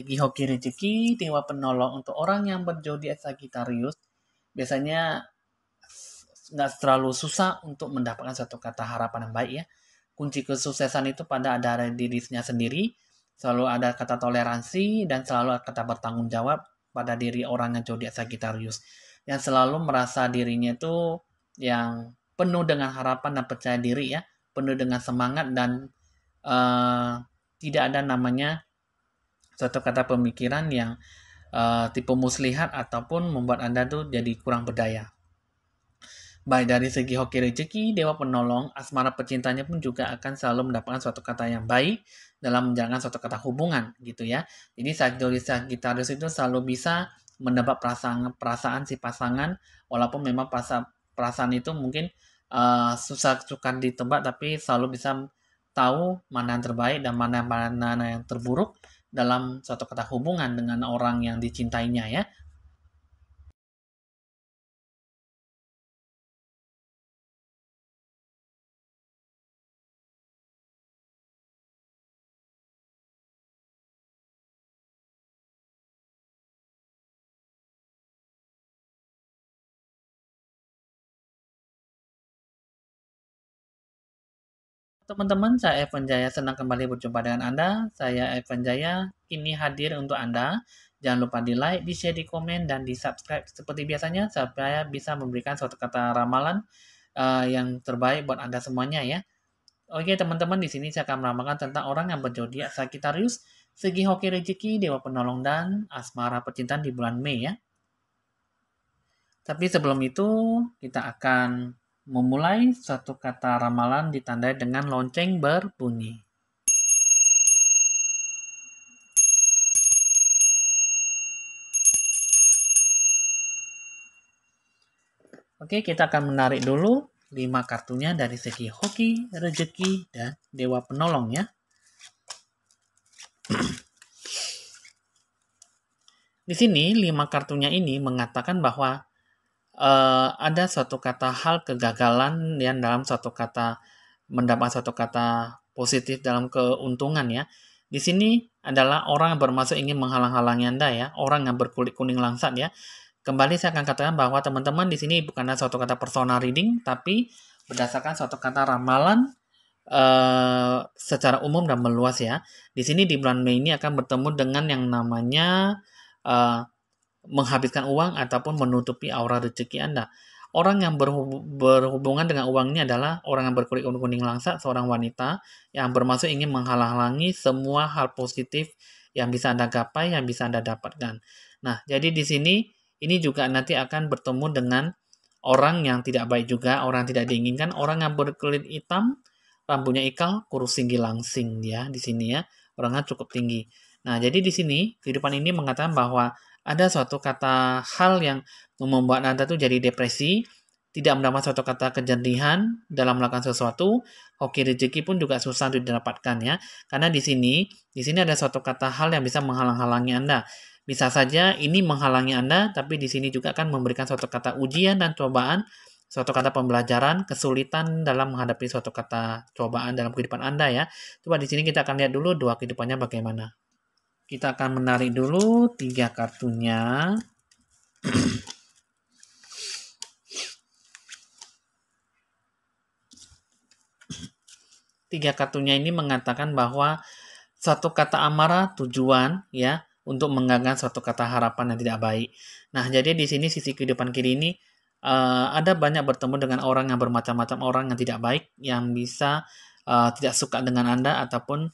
Segi hoki rezeki, dewa penolong untuk orang yang berzodiak Sagittarius biasanya nggak terlalu susah untuk mendapatkan satu kata harapan yang baik ya. Kunci kesuksesan itu ada di dirinya sendiri, selalu ada kata toleransi dan selalu ada kata bertanggung jawab pada diri orang yang zodiak Sagittarius. Yang selalu merasa dirinya itu yang penuh dengan harapan dan percaya diri ya, penuh dengan semangat dan uh, tidak ada namanya suatu kata pemikiran yang tipe muslihat ataupun membuat Anda tuh jadi kurang berdaya. Baik dari segi hoki rezeki, dewa penolong, asmara pecintanya pun juga akan selalu mendapatkan suatu kata yang baik dalam menjalankan suatu kata hubungan gitu ya. Jadi Sagittarius itu selalu bisa menebak perasaan si pasangan walaupun memang perasaan itu mungkin susah sukar ditebak tapi selalu bisa tahu mana yang terbaik dan mana yang terburuk dalam suatu kata hubungan dengan orang yang dicintainya ya. Teman-teman, saya Evan Jaya senang kembali berjumpa dengan Anda. Saya Evan Jaya kini hadir untuk Anda. Jangan lupa di like, di share, di komen, dan di subscribe seperti biasanya supaya bisa memberikan suatu kata ramalan yang terbaik buat Anda semuanya ya. Oke teman-teman, di sini saya akan meramalkan tentang orang yang berzodiak Sagittarius, segi hoki rezeki, dewa penolong, dan asmara percintaan di bulan Mei ya. Tapi sebelum itu, kita akan memulai suatu kata ramalan ditandai dengan lonceng berbunyi. Oke, kita akan menarik dulu 5 kartunya dari segi hoki, rezeki, dan dewa penolong ya. Di sini 5 kartunya ini mengatakan bahwa ada suatu kata hal kegagalan yang dalam suatu kata mendapat suatu kata positif dalam keuntungan ya. Di sini adalah orang yang bermaksud ingin menghalang-halangi Anda ya, orang yang berkulit kuning langsat ya. Kembali saya akan katakan bahwa teman-teman di sini bukanlah suatu kata personal reading, tapi berdasarkan suatu kata ramalan secara umum dan meluas ya. Di sini di bulan Mei ini akan bertemu dengan yang namanya uh, menghabiskan uang ataupun menutupi aura rezeki Anda. Orang yang berhubungan dengan uang ini adalah orang yang berkulit kuning langsat, seorang wanita yang bermaksud ingin menghalang-halangi semua hal positif yang bisa Anda gapai, yang bisa Anda dapatkan. Nah, jadi di sini ini juga nanti akan bertemu dengan orang yang tidak baik juga, orang yang tidak diinginkan, orang yang berkulit hitam, rambutnya ikal, kurus tinggi langsing ya di sini ya, orangnya cukup tinggi. Nah, jadi di sini kehidupan ini mengatakan bahwa ada suatu kata hal yang membuat Anda tuh jadi depresi, tidak mendapat suatu kata kejadian dalam melakukan sesuatu, hoki rezeki pun juga susah didapatkan ya. Karena di sini ada suatu kata hal yang bisa menghalang-halangi Anda. Bisa saja ini menghalangi Anda, tapi di sini juga akan memberikan suatu kata ujian dan cobaan, suatu kata pembelajaran, kesulitan dalam menghadapi suatu kata cobaan dalam kehidupan Anda ya. Coba di sini kita akan lihat dulu dua kehidupannya bagaimana. Kita akan menarik dulu 3 kartunya. Tiga kartunya ini mengatakan bahwa satu kata amarah tujuan ya untuk menggagal suatu kata harapan yang tidak baik. Nah, jadi di sini sisi kehidupan kiri ini ada banyak bertemu dengan orang yang bermacam-macam orang yang tidak baik yang bisa tidak suka dengan Anda ataupun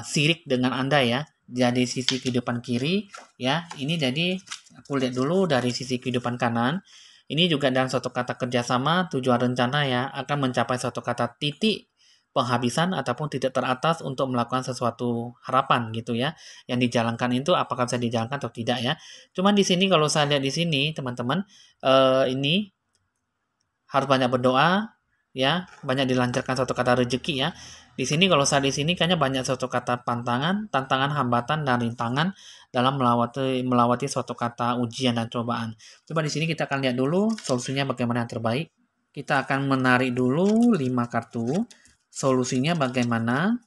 sirik dengan Anda ya. Jadi sisi kehidupan kiri ya. Ini jadi aku lihat dulu dari sisi kehidupan kanan. Ini juga dalam suatu kata kerjasama, tujuan rencana ya akan mencapai suatu kata titik penghabisan ataupun titik teratas untuk melakukan sesuatu harapan gitu ya. Yang dijalankan itu apakah bisa dijalankan atau tidak ya. Cuman di sini kalau saya lihat di sini teman-teman ini harus banyak berdoa ya, banyak dilancarkan suatu kata rezeki ya. Di sini kalau saya di sini kayaknya banyak suatu kata tantangan, hambatan dan rintangan dalam melewati suatu kata ujian dan cobaan. Coba di sini kita akan lihat dulu solusinya bagaimana yang terbaik. Kita akan menarik dulu 5 kartu. Solusinya bagaimana?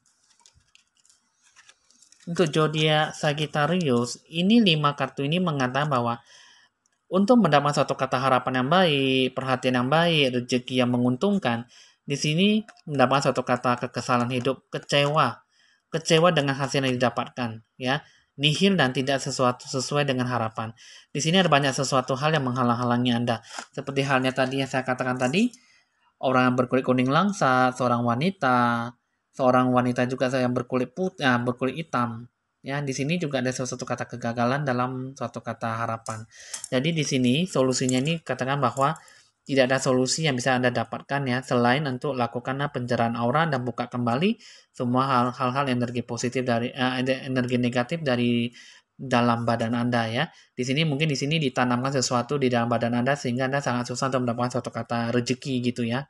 untuk zodiak Sagittarius, ini 5 kartu ini mengatakan bahwa untuk mendapat suatu kata harapan yang baik, perhatian yang baik, rezeki yang menguntungkan, di sini mendapat suatu kata kekesalan hidup, kecewa, kecewa dengan hasil yang didapatkan, ya, nihil dan tidak sesuatu sesuai dengan harapan. Di sini ada banyak sesuatu hal yang menghalang-halangi Anda. Seperti halnya tadi yang saya katakan tadi, orang yang berkulit kuning langsa, seorang wanita juga yang berkulit putih, berkulit hitam. Ya, di sini juga ada suatu kata kegagalan dalam suatu kata harapan. Jadi di sini solusinya ini katakan bahwa tidak ada solusi yang bisa Anda dapatkan ya selain untuk lakukan pencerahan aura dan buka kembali semua hal-hal energi positif dari energi negatif dari dalam badan Anda ya. Di sini ditanamkan sesuatu di dalam badan Anda sehingga Anda sangat susah untuk mendapatkan suatu kata rezeki gitu ya.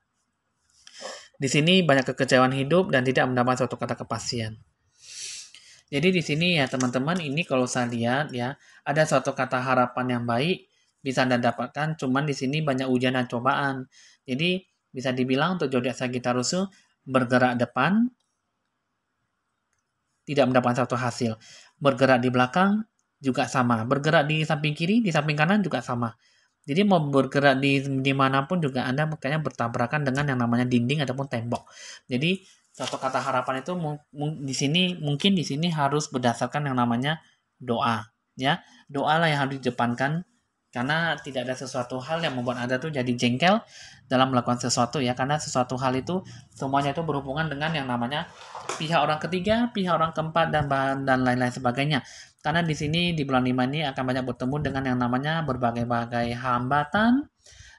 Di sini banyak kekecewaan hidup dan tidak mendapat suatu kata kepastian. Jadi di sini ya teman-teman, ini kalau saya lihat ya, ada suatu kata harapan yang baik bisa Anda dapatkan, cuman di sini banyak ujian dan cobaan. Jadi bisa dibilang untuk zodiak Sagittarius bergerak depan tidak mendapatkan satu hasil. Bergerak di belakang juga sama. Bergerak di samping kiri, di samping kanan juga sama. Jadi mau bergerak di manapun juga Anda kayaknya bertabrakan dengan yang namanya dinding ataupun tembok. Jadi satu kata harapan itu mungkin di sini harus berdasarkan yang namanya doa, ya. Doa lah yang harus didepankan karena tidak ada sesuatu hal yang membuat Anda tuh jadi jengkel dalam melakukan sesuatu ya, karena sesuatu hal itu semuanya itu berhubungan dengan yang namanya pihak orang ketiga, pihak orang keempat dan lain-lain sebagainya. Karena di sini di bulan 5 ini akan banyak bertemu dengan yang namanya berbagai-bagai hambatan,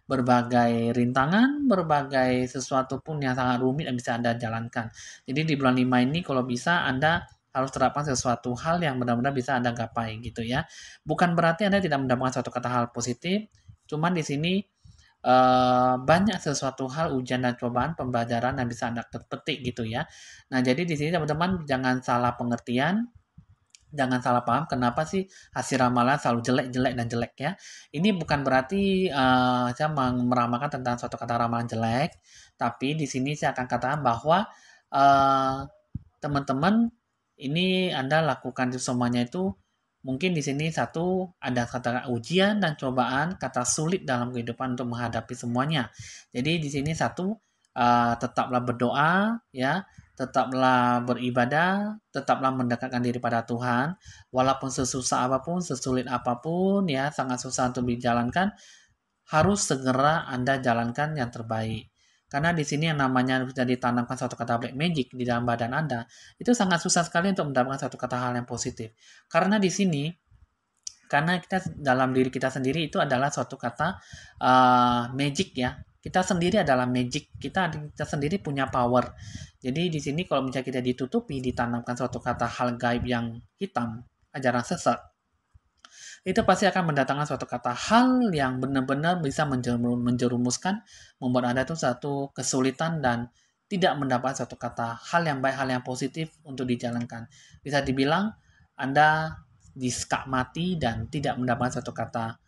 berbagai rintangan, berbagai sesuatu pun yang sangat rumit yang bisa Anda jalankan. Jadi di bulan 5 ini kalau bisa Anda harus terapkan sesuatu hal yang benar-benar bisa Anda gapai gitu ya. Bukan berarti Anda tidak mendapatkan suatu kata hal positif, cuman di sini banyak sesuatu hal ujian dan cobaan pembelajaran yang bisa Anda petik gitu ya. Nah, jadi di sini teman-teman jangan salah pengertian, jangan salah paham kenapa sih hasil ramalan selalu jelek, jelek, dan jelek ya. Ini bukan berarti saya meramalkan tentang suatu kata ramalan jelek, tapi di sini saya akan katakan bahwa eh, teman-teman ini Anda lakukan semuanya itu mungkin di sini satu ada kata ujian dan cobaan, kata sulit dalam kehidupan untuk menghadapi semuanya. Jadi di sini satu tetaplah berdoa ya, tetaplah beribadah, tetaplah mendekatkan diri pada Tuhan, walaupun sesusah apapun, sesulit apapun ya, sangat susah untuk dijalankan, harus segera Anda jalankan yang terbaik. Karena di sini yang namanya sudah ditanamkan suatu kata black magic di dalam badan Anda, itu sangat susah sekali untuk mendapatkan satu kata hal yang positif. Karena di sini, karena kita dalam diri kita sendiri itu adalah suatu kata magic ya. Kita sendiri adalah magic, kita sendiri punya power. Jadi di sini kalau misalnya kita ditutupi, ditanamkan suatu kata hal gaib yang hitam, ajaran sesat, itu pasti akan mendatangkan suatu kata hal yang benar-benar bisa menjerumuskan, membuat Anda itu satu kesulitan dan tidak mendapat suatu kata hal yang baik, hal yang positif untuk dijalankan. Bisa dibilang Anda disekak mati dan tidak mendapat suatu kata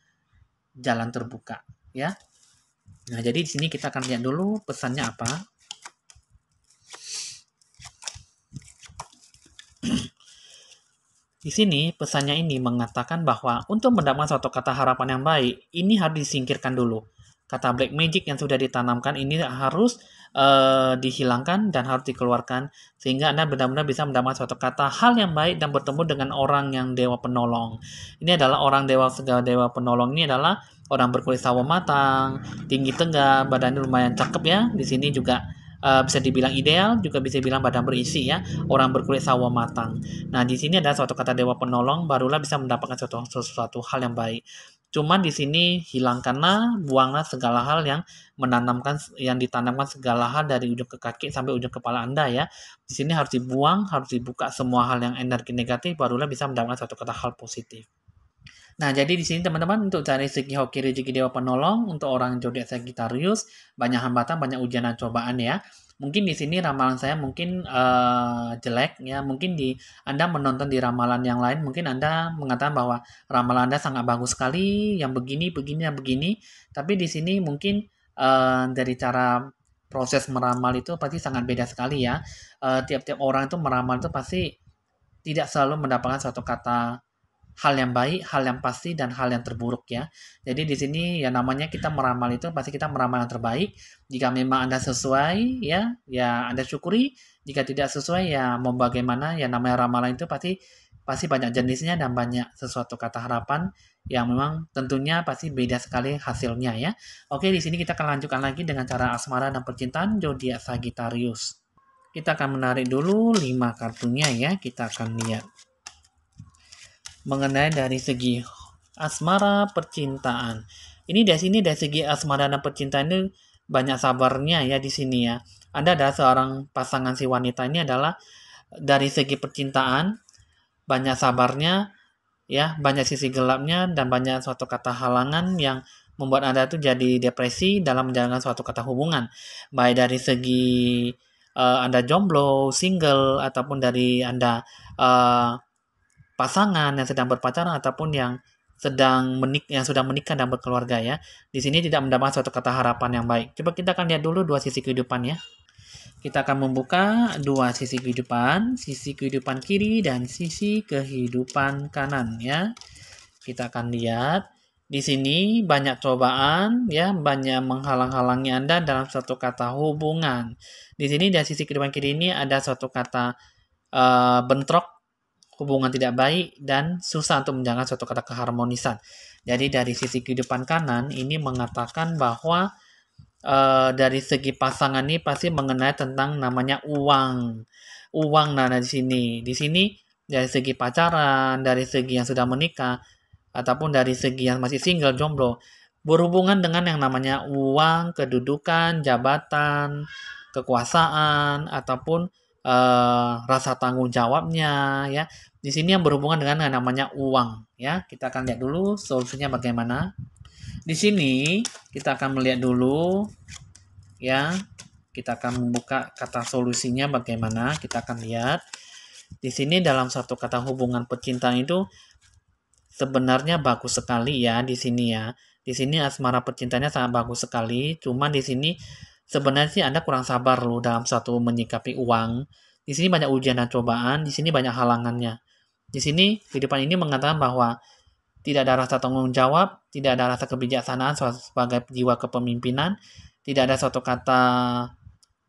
jalan terbuka, ya. Nah, jadi di sini kita akan lihat dulu pesannya apa. Di sini pesannya ini mengatakan bahwa untuk mendapatkan suatu kata harapan yang baik, ini harus disingkirkan dulu. Kata black magic yang sudah ditanamkan ini harus dihilangkan dan harus dikeluarkan sehingga Anda benar-benar bisa mendapatkan suatu kata hal yang baik dan bertemu dengan orang yang dewa penolong. Ini adalah orang dewa segala dewa penolong ini adalah orang berkulit sawo matang, tinggi tegak, badannya lumayan cakep ya. Di sini juga bisa dibilang ideal, juga bisa dibilang badan berisi ya, orang berkulit sawo matang. Nah, di sini ada suatu kata dewa penolong, barulah bisa mendapatkan sesuatu hal yang baik. Cuman di sini hilangkanlah, buanglah segala hal yang ditanamkan segala hal dari ujung ke kaki sampai ujung kepala Anda ya. Di sini harus dibuang, harus dibuka semua hal yang energi negatif, barulah bisa mendapatkan suatu kata hal positif. Nah, jadi di sini teman-teman untuk cari segi hoki rezeki dewa penolong untuk orang zodiak Sagittarius banyak hambatan, banyak ujian dan cobaan ya. Mungkin di sini ramalan saya mungkin jelek ya. Mungkin Anda menonton di ramalan yang lain, mungkin Anda mengatakan bahwa ramalan Anda sangat bagus sekali, yang begini, begini, yang begini. Tapi di sini mungkin dari cara proses meramal itu pasti sangat beda sekali ya. Tiap-tiap orang itu meramal itu pasti tidak selalu mendapatkan suatu kata hal yang baik, hal yang pasti, dan hal yang terburuk ya. Jadi di sini ya namanya kita meramal itu pasti kita meramal yang terbaik. Jika memang Anda sesuai ya Anda syukuri. Jika tidak sesuai ya mau bagaimana ya namanya ramalan itu pasti pasti banyak jenisnya dan banyak sesuatu kata harapan yang memang tentunya pasti beda sekali hasilnya ya. Oke, di sini kita akan lanjutkan lagi dengan cara asmara dan percintaan zodiak Sagittarius. Kita akan menarik dulu 5 kartunya ya. Kita akan lihat mengenai dari segi asmara percintaan. Ini dari segi asmara dan percintaan ini banyak sabarnya ya di sini ya. Anda adalah seorang pasangan si wanita ini adalah dari segi percintaan banyak sabarnya ya, banyak sisi gelapnya dan banyak suatu kata halangan yang membuat Anda tuh jadi depresi dalam menjalankan suatu kata hubungan. Baik dari segi Anda jomblo, single ataupun dari Anda uh, pasangan yang sedang berpacaran ataupun yang sudah menikah dan berkeluarga ya. Di sini tidak mendapat suatu kata harapan yang baik. Coba kita akan lihat dulu dua sisi kehidupan ya. Kita akan membuka dua sisi kehidupan kiri dan sisi kehidupan kanan ya. Kita akan lihat di sini banyak cobaan ya, banyak menghalang-halangi Anda dalam suatu kata hubungan. Di sini dari sisi kehidupan kiri ini ada suatu kata bentrok, hubungan tidak baik, dan susah untuk menjaga suatu kata keharmonisan. Jadi dari sisi kehidupan kanan ini mengatakan bahwa dari segi pasangan ini pasti mengenai tentang namanya uang. Uang nah di sini. Di sini dari segi pacaran, dari segi yang sudah menikah, ataupun dari segi yang masih single, jomblo, berhubungan dengan yang namanya uang, kedudukan, jabatan, kekuasaan, ataupun rasa tanggung jawabnya ya. Di sini yang berhubungan dengan yang namanya uang ya. Kita akan lihat dulu solusinya bagaimana. Di sini kita akan melihat dulu ya. Kita akan membuka kata solusinya bagaimana. Kita akan lihat. Di sini dalam satu kata hubungan percintaan itu sebenarnya bagus sekali ya di sini ya. Di sini asmara percintaannya sangat bagus sekali. Cuma di sini sebenarnya sih Anda kurang sabar loh dalam suatu menyikapi uang. Di sini banyak ujian dan cobaan, di sini banyak halangannya. Di sini kehidupan ini mengatakan bahwa tidak ada rasa tanggung jawab, tidak ada rasa kebijaksanaan sebagai jiwa kepemimpinan, tidak ada suatu kata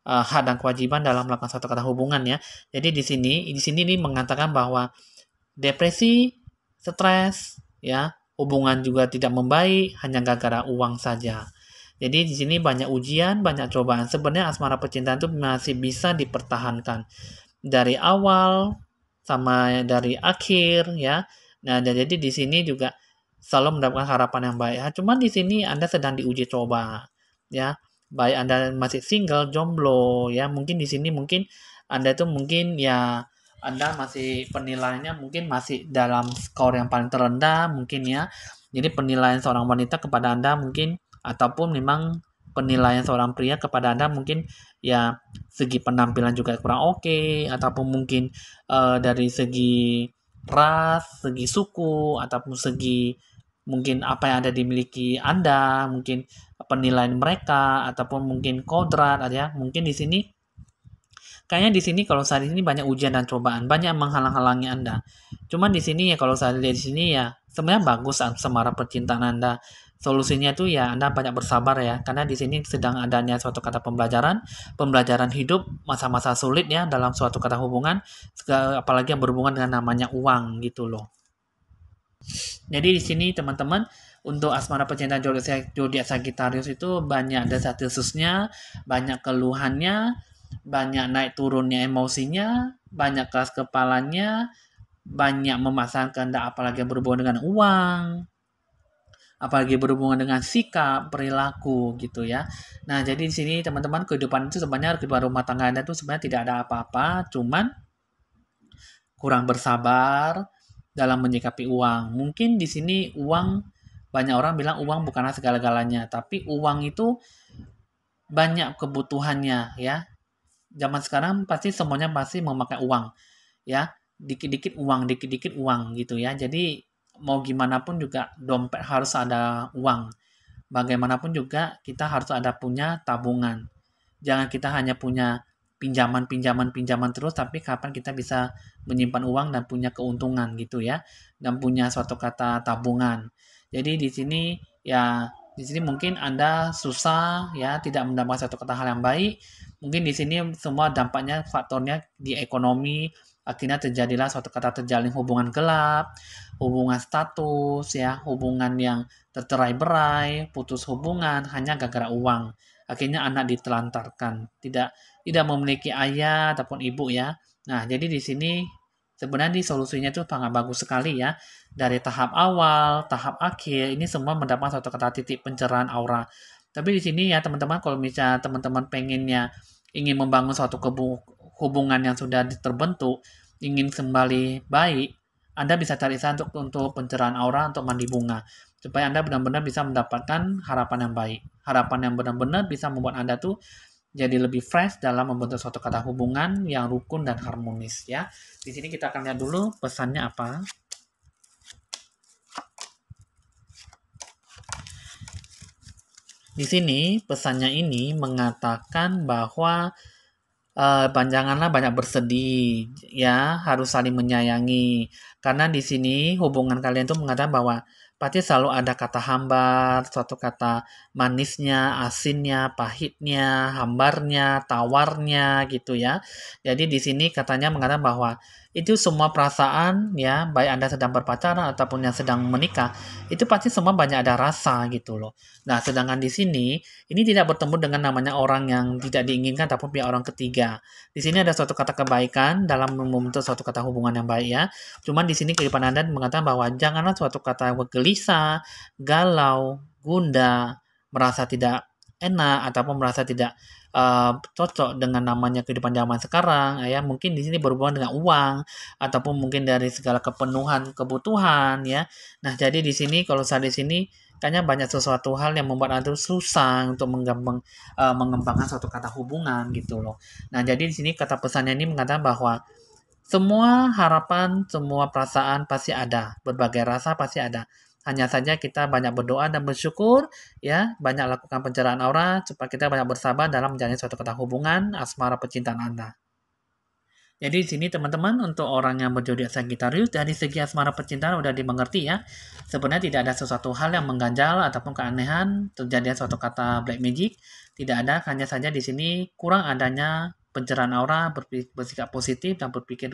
hak dan kewajiban dalam melakukan suatu kata hubungan ya. Jadi di sini ini mengatakan bahwa depresi, stres, ya, hubungan juga tidak membaik hanya gara-gara uang saja. Jadi di sini banyak ujian, banyak cobaan. Sebenarnya asmara percintaan itu masih bisa dipertahankan dari awal sama dari akhir ya. Nah, jadi di sini juga selalu mendapatkan harapan yang baik. Cuman di sini Anda sedang diuji coba ya. Baik Anda masih single, jomblo ya. Mungkin di sini mungkin Anda itu mungkin ya Anda masih penilaiannya mungkin masih dalam skor yang paling terendah mungkin ya. Jadi penilaian seorang wanita kepada Anda mungkin ataupun memang penilaian seorang pria kepada Anda mungkin ya segi penampilan juga kurang oke ataupun mungkin dari segi ras, segi suku ataupun segi mungkin apa yang ada dimiliki Anda, mungkin penilaian mereka ataupun mungkin kodrat ya. Mungkin di sini kayaknya di sini kalau saat ini banyak ujian dan cobaan, banyak menghalang-halangi Anda. Cuman di sini ya kalau saya lihat di sini ya sebenarnya bagus asmara percintaan Anda. Solusinya itu ya Anda banyak bersabar ya, karena di sini sedang adanya suatu kata pembelajaran, pembelajaran hidup, masa-masa sulit ya dalam suatu kata hubungan, apalagi yang berhubungan dengan namanya uang gitu loh. Jadi di sini teman-teman untuk asmara percintaan zodiak Sagittarius itu banyak desas-desusnya, banyak keluhannya, banyak naik turunnya emosinya, banyak keras kepalanya, banyak memasang kehendak apalagi yang berhubungan dengan uang, apalagi berhubungan dengan sikap, perilaku gitu ya. Nah, jadi di sini teman-teman kehidupan itu sebenarnya kehidupan rumah tangga Anda itu sebenarnya tidak ada apa-apa, cuman kurang bersabar dalam menyikapi uang. Mungkin di sini uang banyak orang bilang uang bukanlah segala-galanya, tapi uang itu banyak kebutuhannya ya. Zaman sekarang pasti semuanya pasti memakai uang ya. Dikit-dikit uang gitu ya. Jadi mau gimana pun juga dompet harus ada uang. Bagaimanapun juga kita harus ada punya tabungan. Jangan kita hanya punya pinjaman terus, tapi kapan kita bisa menyimpan uang dan punya keuntungan gitu ya, dan punya suatu kata tabungan. Jadi di sini ya, di sini mungkin Anda susah ya, tidak mendapatkan satu kata hal yang baik. Mungkin di sini semua dampaknya faktornya di ekonomi, akhirnya terjadilah suatu kata terjalin hubungan gelap, hubungan status ya, hubungan yang tercerai-berai, putus hubungan hanya gara-gara uang. Akhirnya anak ditelantarkan, tidak memiliki ayah ataupun ibu ya. Nah, jadi di sini sebenarnya di solusinya itu sangat bagus sekali ya. Dari tahap awal, tahap akhir, ini semua mendapat satu kata titik pencerahan aura. Tapi di sini ya teman-teman, kalau misalnya teman-teman pengennya ingin membangun suatu hubungan yang sudah terbentuk, ingin kembali baik, Anda bisa cari saya untuk pencerahan aura untuk mandi bunga supaya Anda benar-benar bisa mendapatkan harapan yang baik. Harapan yang benar-benar bisa membuat Anda tuh jadi lebih fresh dalam membentuk suatu kata hubungan yang rukun dan harmonis ya. Di sini kita akan lihat dulu pesannya apa. Di sini pesannya ini mengatakan bahwa janganlah banyak bersedih, ya, harus saling menyayangi. Karena di sini hubungan kalian tuh mengatakan bahwa pasti selalu ada kata hambar, suatu kata manisnya, asinnya, pahitnya, hambarnya, tawarnya gitu ya. Jadi di sini katanya mengatakan bahwa itu semua perasaan ya, baik Anda sedang berpacaran ataupun yang sedang menikah, itu pasti semua banyak ada rasa gitu loh. Nah, sedangkan di sini ini tidak bertemu dengan namanya orang yang tidak diinginkan ataupun pihak orang ketiga. Di sini ada suatu kata kebaikan dalam membentuk suatu kata hubungan yang baik ya. Cuman di sini kehidupan Anda mengatakan bahwa janganlah suatu kata gelisah, galau, gundah, merasa tidak enak ataupun merasa tidak cocok dengan namanya kehidupan zaman sekarang ya, mungkin di sini berhubungan dengan uang ataupun mungkin dari segala kepenuhan kebutuhan ya. Nah, jadi di sini kalau saya di sini kayaknya banyak sesuatu hal yang membuat Anda susah untuk mengembangkan suatu kata hubungan gitu loh. Nah, jadi di sini kata pesannya ini mengatakan bahwa semua harapan, semua perasaan pasti ada, berbagai rasa pasti ada. Hanya saja kita banyak berdoa dan bersyukur, ya, banyak lakukan pencerahan aura supaya kita banyak bersabar dalam menjalani suatu kata hubungan asmara percintaan Anda. Jadi di sini teman-teman untuk orang yang berzodiak Sagittarius dari segi asmara percintaan udah dimengerti ya. Sebenarnya tidak ada sesuatu hal yang mengganjal ataupun keanehan terjadi suatu kata black magic. Tidak ada, hanya saja di sini kurang adanya pencerahan aura, bersikap positif dan berpikir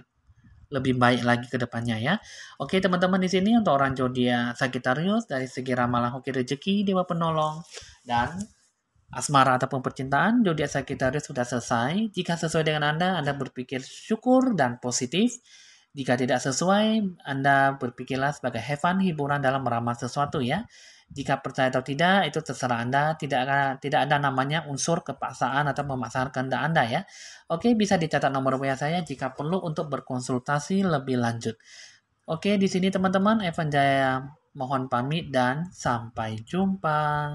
lebih baik lagi ke depannya ya. Oke teman-teman, di sini untuk orang zodiak Sagittarius dari segi ramalan hoki rezeki, dewa penolong dan asmara ataupun percintaan, zodiak Sagittarius sudah selesai. Jika sesuai dengan Anda, Anda berpikir syukur dan positif. Jika tidak sesuai, Anda berpikirlah sebagai have fun, hiburan dalam meramal sesuatu ya. Jika percaya atau tidak, itu terserah Anda. Tidak ada namanya unsur kepaksaan atau memaksakan kehendak Anda ya. Oke, bisa dicatat nomor WA saya jika perlu untuk berkonsultasi lebih lanjut. Oke, di sini teman-teman, Evan Jaya mohon pamit dan sampai jumpa.